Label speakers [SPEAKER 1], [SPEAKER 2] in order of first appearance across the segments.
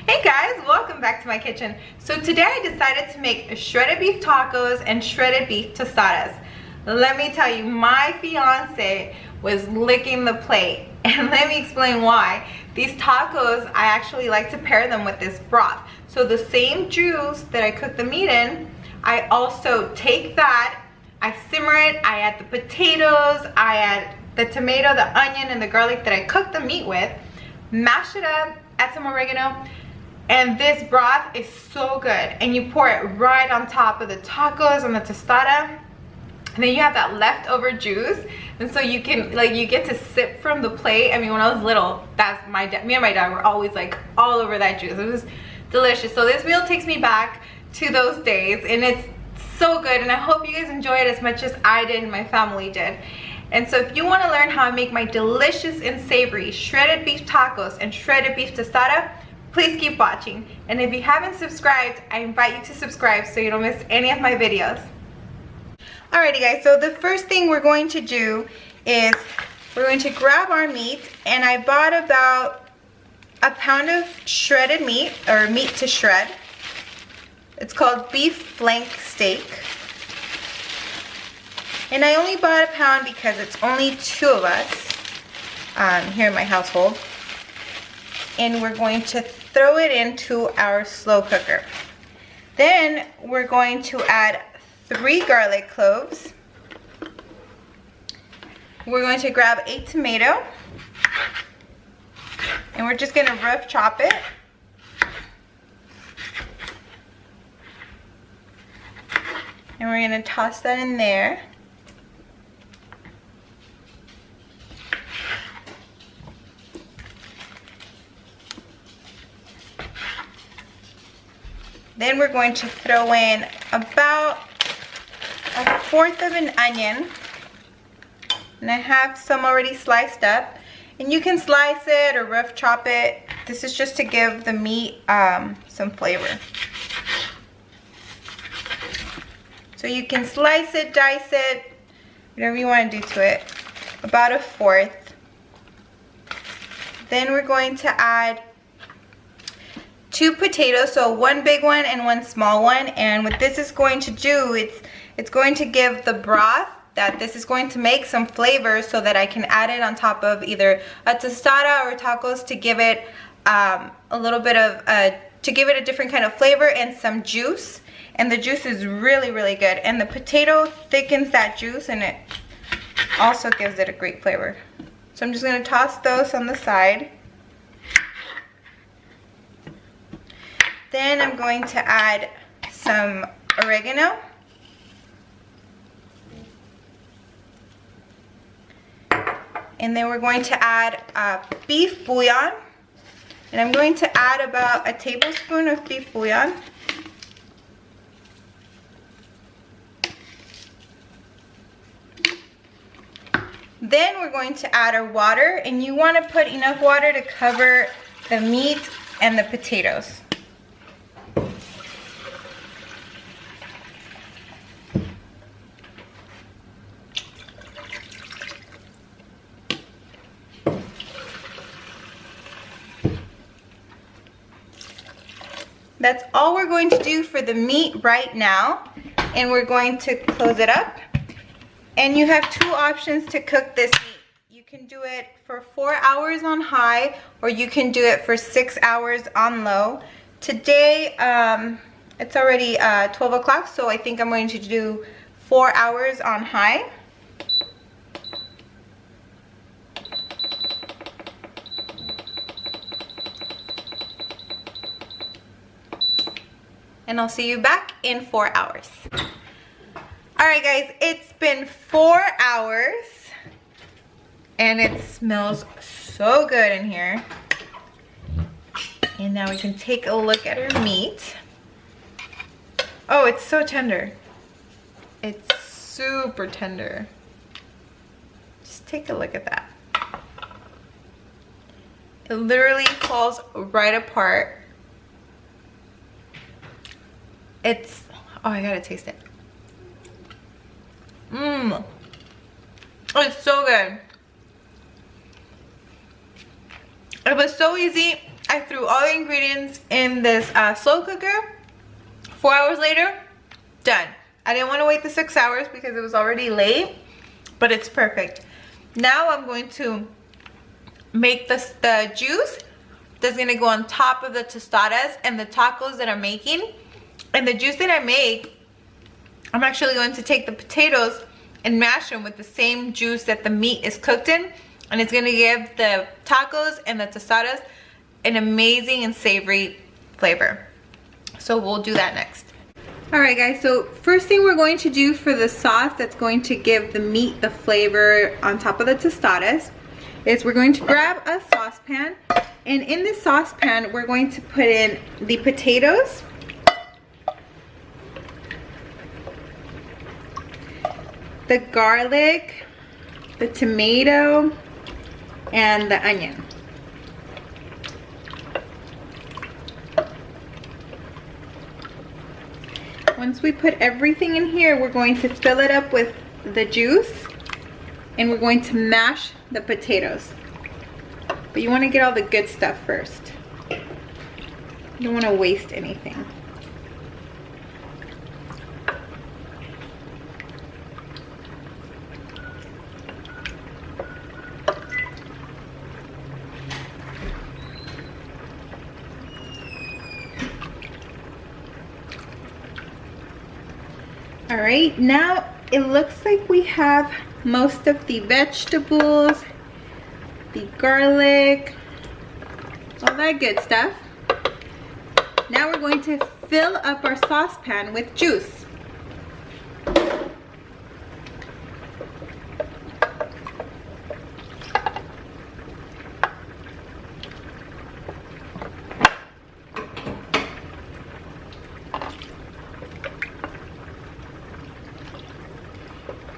[SPEAKER 1] Hey guys, welcome back to my kitchen. So today I decided to make shredded beef tacos and shredded beef tostadas. Let me tell you, my fiance was licking the plate, and let me explain why. These tacos, I actually like to pair them with this broth. So the same juice that I cook the meat in, I also take that, I simmer it, I add the potatoes, I add the tomato, the onion, and the garlic that I cooked the meat with, mash it up, add some oregano, and this broth is so good. And you pour it right on top of the tacos and the tostada, and then you have that leftover juice, and so you can, like, you get to sip from the plate. I mean, when I was little, that's me and my dad were always like all over that juice. It was delicious. So this meal takes me back to those days, and it's so good, and I hope you guys enjoy it as much as I did and my family did. And so if you want to learn how I make my delicious and savory shredded beef tacos and shredded beef tostada, please keep watching. And if you haven't subscribed, I invite you to subscribe so you don't miss any of my videos. Alrighty guys, so the first thing we're going to do is we're going to grab our meat, and I bought about a pound of shredded meat, or meat to shred. It's called beef flank steak. And I only bought a pound because it's only 2 of us here in my household. And we're going to throw it into our slow cooker. Then we're going to add 3 garlic cloves. We're going to grab a tomato, and we're just going to rough chop it. And we're going to toss that in there. Then we're going to throw in about 1/4 of an onion. And I have some already sliced up. And you can slice it or rough chop it. This is just to give the meat some flavor. So you can slice it, dice it, whatever you want to do to it. About 1/4. Then we're going to add 2 potatoes, so 1 big one and 1 small one. And what this is going to do, it's going to give the broth that this is going to make some flavor, so that I can add it on top of either a tostada or tacos to give it a little bit of to give it a different kind of flavor and some juice. And the juice is really, really good, and the potato thickens that juice, and it also gives it a great flavor. So I'm just going to toss those on the side. Then I'm going to add some oregano. And then we're going to add beef bouillon. And I'm going to add about 1 tablespoon of beef bouillon. Then we're going to add our water, and you want to put enough water to cover the meat and the potatoes. That's all we're going to do for the meat right now, and we're going to close it up. And you have 2 options to cook this meat. You can do it for 4 hours on high, or you can do it for 6 hours on low. Today, it's already 12 o'clock, so I think I'm going to do 4 hours on high. And I'll see you back in 4 hours. Alright guys, it's been 4 hours, and it smells so good in here. And now we can take a look at our meat. Oh, it's so tender. It's super tender. Just take a look at that. It literally falls right apart. It's, oh, I gotta taste it. Mmm. It's so good. It was so easy. I threw all the ingredients in this slow cooker. 4 hours later, done. I didn't want to wait the 6 hours because it was already late, but it's perfect. Now I'm going to make the juice that's gonna go on top of the tostadas and the tacos that I'm making. And the juice that I make, I'm actually going to take the potatoes and mash them with the same juice that the meat is cooked in, and it's gonna give the tacos and the tostadas an amazing and savory flavor. So we'll do that next. Alright guys, so first thing we're going to do for the sauce that's going to give the meat the flavor on top of the tostadas is we're going to grab a saucepan, and in this saucepan we're going to put in the potatoes, the garlic, the tomato, and the onion. Once we put everything in here, we're going to fill it up with the juice, and we're going to mash the potatoes. But you want to get all the good stuff first. You don't want to waste anything. Alright, now it looks like we have most of the vegetables, the garlic, all that good stuff. Now we're going to fill up our saucepan with juice.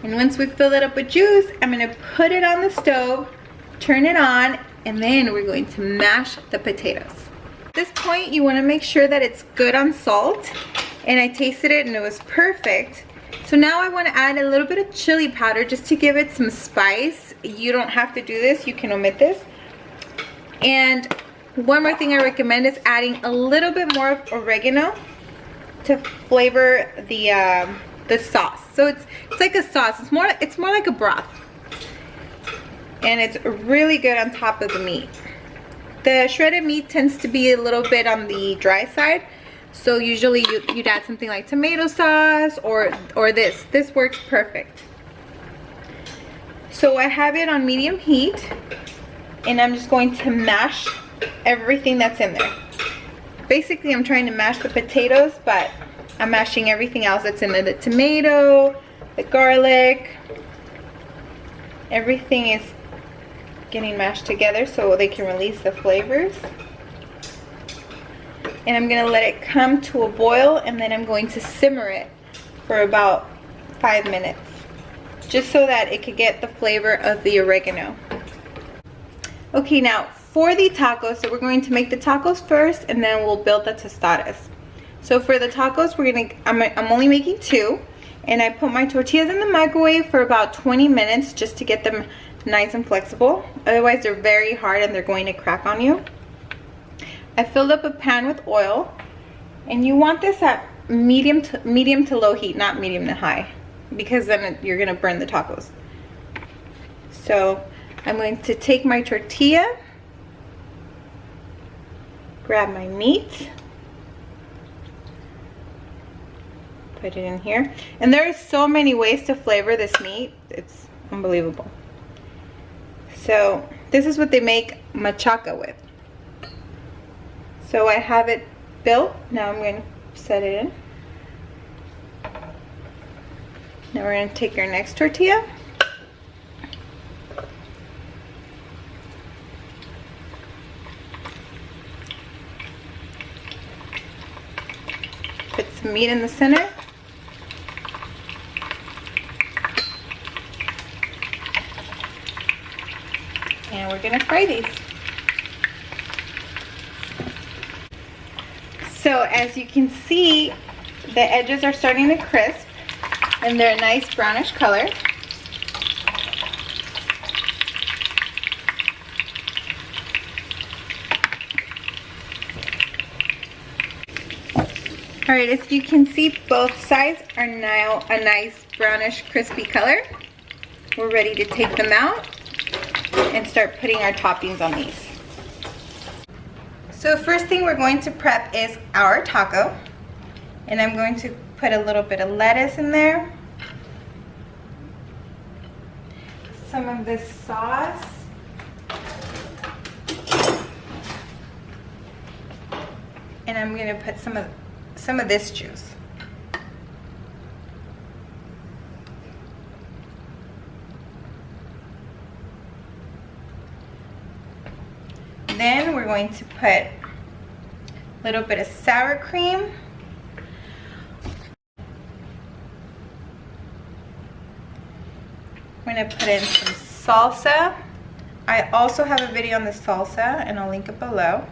[SPEAKER 1] And once we fill it up with juice, I'm going to put it on the stove, turn it on, and then we're going to mash the potatoes. At this point, you want to make sure that it's good on salt. And I tasted it and it was perfect. So now I want to add a little bit of chili powder just to give it some spice. You don't have to do this, you can omit this. And one more thing I recommend is adding a little bit more of oregano to flavor the sauce. So it's like a sauce. It's more like a broth. And it's really good on top of the meat. The shredded meat tends to be a little bit on the dry side. So usually you'd add something like tomato sauce or this. This works perfect. So I have it on medium heat, and I'm just going to mash everything that's in there. Basically, I'm trying to mash the potatoes, but I'm mashing everything else that's in there. The tomato, the garlic, everything is getting mashed together so they can release the flavors. And I'm gonna let it come to a boil, and then I'm going to simmer it for about 5 minutes, just so that it could get the flavor of the oregano. Okay, now for the tacos, so we're going to make the tacos first, and then we'll build the tostadas. So for the tacos, I'm only making 2, and I put my tortillas in the microwave for about 20 minutes just to get them nice and flexible. Otherwise, they're very hard and they're going to crack on you. I filled up a pan with oil, and you want this at medium to low heat, not medium to high, because then you're gonna burn the tacos. So I'm going to take my tortilla, grab my meat, put it in here. And there are so many ways to flavor this meat. It's unbelievable. So this is what they make machaca with. So I have it built. Now I'm going to set it in. Now we're going to take our next tortilla. Put some meat in the center. And we're going to fry these. So as you can see, the edges are starting to crisp, and they're a nice brownish color. All right, as you can see, both sides are now a nice brownish crispy color. We're ready to take them out and start putting our toppings on these. So first thing we're going to prep is our taco. And I'm going to put a little bit of lettuce in there. Some of this sauce. And I'm going to put some of this juice. Then we're going to put a little bit of sour cream. We're going to put in some salsa. I also have a video on the salsa and I'll link it below.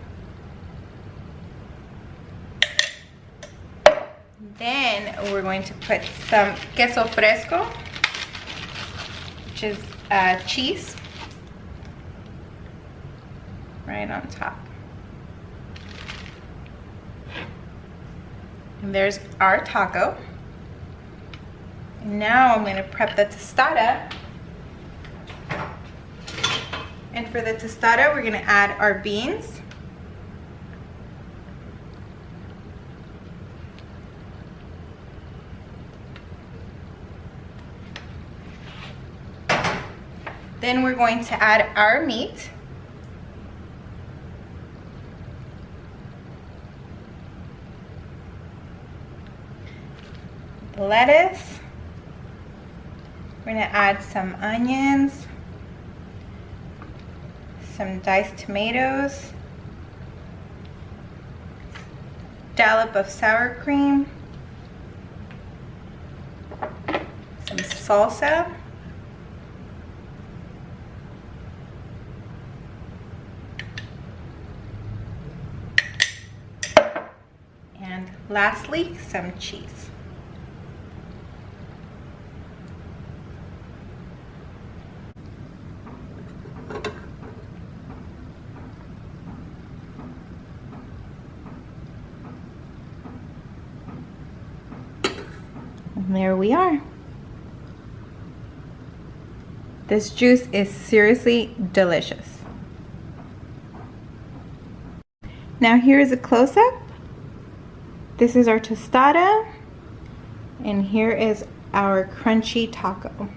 [SPEAKER 1] Then we're going to put some queso fresco, which is cheese, right on top. And there's our taco. And now I'm going to prep the tostada. And for the tostada, we're going to add our beans. Then we're going to add our meat. Lettuce. We're going to add some onions, some diced tomatoes, dollop of sour cream, some salsa, and lastly, some cheese. And there we are. This juice is seriously delicious. Now here is a close-up. This is our tostada, and here is our crunchy taco.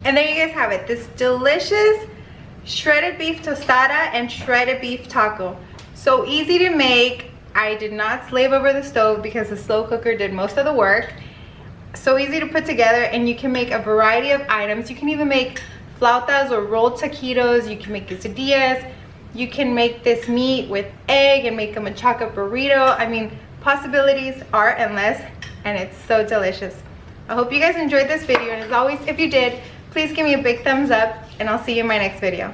[SPEAKER 1] And there you guys have it, this delicious shredded beef tostada and shredded beef taco. So easy to make. I did not slave over the stove because the slow cooker did most of the work. So easy to put together, and you can make a variety of items. You can even make flautas or rolled taquitos. You can make quesadillas. You can make this meat with egg and make a machaca burrito. I mean, possibilities are endless, and it's so delicious. I hope you guys enjoyed this video, and as always, if you did, please give me a big thumbs up, and I'll see you in my next video.